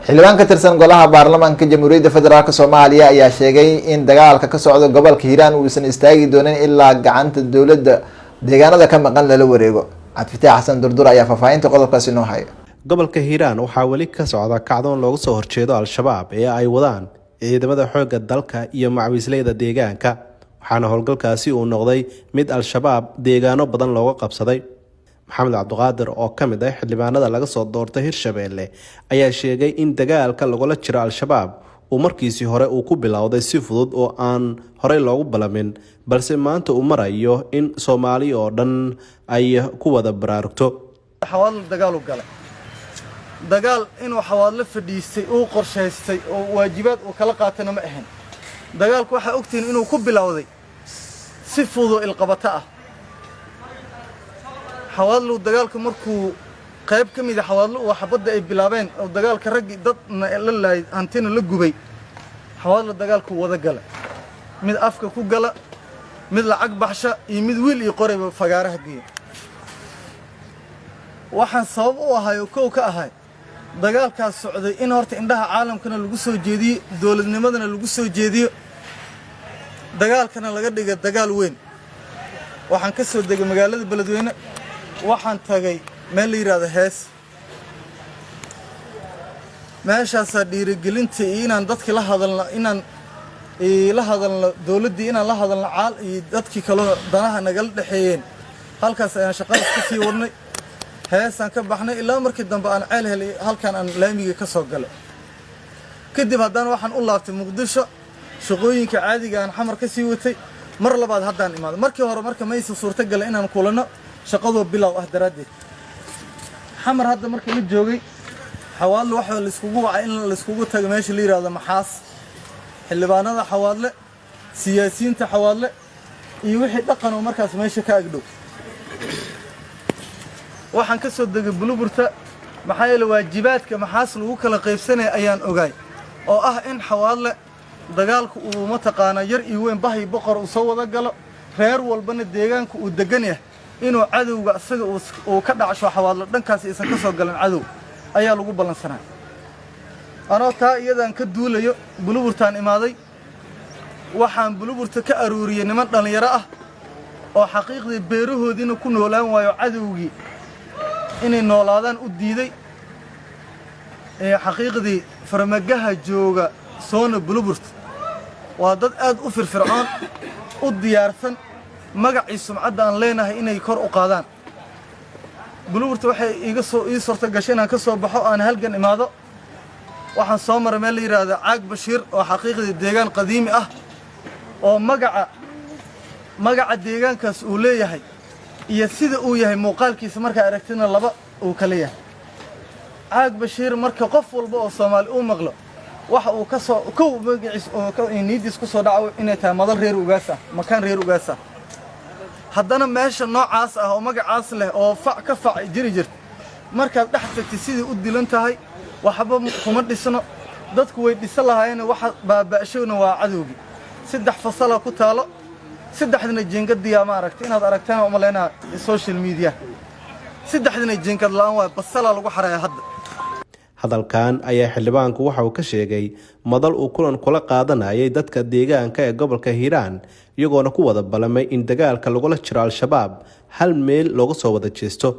xildhibaan ka tirsan golaha baarlamaanka jamhuuriyadda federaalk Soomaaliya ayaa sheegay in dagaalka ka socda gobolka Hiiraan uusan istaagi doonin ilaa gacanta dawladda deegaanada ka maqan lala wareego. Cabdifitaax Xasan Durdur ayaa faafahinta qodobkaasi noo haya. gobolka Hiiraan waxaa wali ka socda kacdoon looga soo horjeedo al-shabaab ee ay wadaan ciidamada xoogga dalka iyo macawisleyda deegaanka, waxaana howlgalkaasi uu noqday mid al-shabaab deegaano badan looga qabsaday. maxamed cabdiqaadir oo ka mid ah xildhibaanada laga soo doortay Hirshabeelle ayaa sheegay in dagaalka lagula jiro al-shabaab uu markiisii hore uu ku bilowday si fudud oo aan horey loogu balamin, balse maanta uu marayo in Soomaali oo dhan ay ku wada baraarugto. dagaal inuu xawaadle fadhiistay uu qorshaystay oo waajibaad uu kala qaatana ma ahan. dagaalku waxa ogtiin inuu ku bilowday si fudud ilqabata ah. xawaadlu dagaalka markuu qayb ka mid ah xawaadlu waxa badda ay bilaabeen oo dagaalka rag dad la laay antina la gubay. xawaadlu dagaalku wada gala mid afka ku gala mid lacag baxsha iyo mid wiil iyo qorayba fagaaraha geeyo. waxaan sabab u ahay oo koow ka ahay dagaalkaas socday in horta indhaha caalamkana lagu soo jeediyo, dawladnimadana lagu soo jeediyo, dagaalkana laga dhigo dagaal weyn. waxaan ka soo degay magaalada Beledweyne, waxaan tagay meel la yiraahdo Hees. meeshaas dhiirigelinta inaan dadkii la hadalno dawladii inaan la hadalno caal iyo dadkii kale danaha nagal dhaxeeyeen. halkaas ayaan shaqada ku sii wadnay. heesaan ka baxnay ilaa markii dambe aan ceel helay halkan aan laamiga ka soo galay. kadib haddana waxaan u laabtay Muqdisho, shaqooyinka caadiga aan xamar ka sii watay. mar labaad haddaan imaaday. markii hore marka ma aysan suurtagal inaan kulano shaqadu bilow ah daraadeed. xamar hadda markii la joogay xawaadle waxa la iskugu wacay in la iskugu tago meesha la yiraahdo Maxaas. xildhibaanada xawaadle, siyaasiyiinta xawaadle iyo wixii dhaqan oo markaas meesha ka agdhow. waxaan ka soo degay Buluburta maxaa yeelay waajibaadka Maxaas lagu kala qaybsanay ayaan ogaay oo ah in xawaadle dagaalku uu mataqaana yar iyo weyn bahay boqor uu soo wada galo, reer walbana deegaanka uu degan yahay inuu cadowga asaga uu ka dhacsho xawaadle dhankaas aysan ka soo galan cadow ayaa lagu balansanaa. anoo taa iyadaan ka duulayo Buluburtaan imaaday. waxaan Buluburta ka aruuriyay niman dhalinyaro ah oo xaqiiqdii beerahoodiina ku noolaan waayo cadowgii inay noolaadaan u diiday. xaqiiqdii farmagaha jooga soona Buluburta waa dad aad u firfircoon, u diyaarsan magacii sumcadda aan leenahay inay kor u qaadaan. Buluburta waxay ii suurta gashay inaan ka soo baxo aan halgan imaado. waxaan soo maray meel la yiraahdo Caag Bashiir oo xaqiiqdii deegaan qadiimi ah oo magaca deegaankaas uu leeyahay iyo sida uu yahay muuqaalkiisa marka aragtina laba uu kala yahay. Caag Bashiir marka qof walba oo Soomaali uu maqlo waxa uu ka soo kow magaciisa oo ka niidis ku soo dhaco inay tahay madal reer ugaas ah, makaan reer ugaas ah. haddana meesha noocaas ah oo magacaas leh oo ka fac jiri jirta markaad dhex tagtay sidii u dilan tahay waxba kuma dhisno. dadku way dhisan lahaayeen waxa baaba'showna waa cadowgii. 3 fasal ku taalo, 3dina jiingadiya ma aragtay inaad aragtaan oo maleena social media. 3dina jiingad la'aan waa basala lagu xareeyo hadda. hadalkan ayaa xildhibaanku waxa uu ka sheegay madal uu kulan kula qaadanayay dadka deegaanka ee gobolka Hiiraan, iyagoona ku wada balamay in dagaalka lagula jiro al-shabaab hal meel looga soo wada jeesto.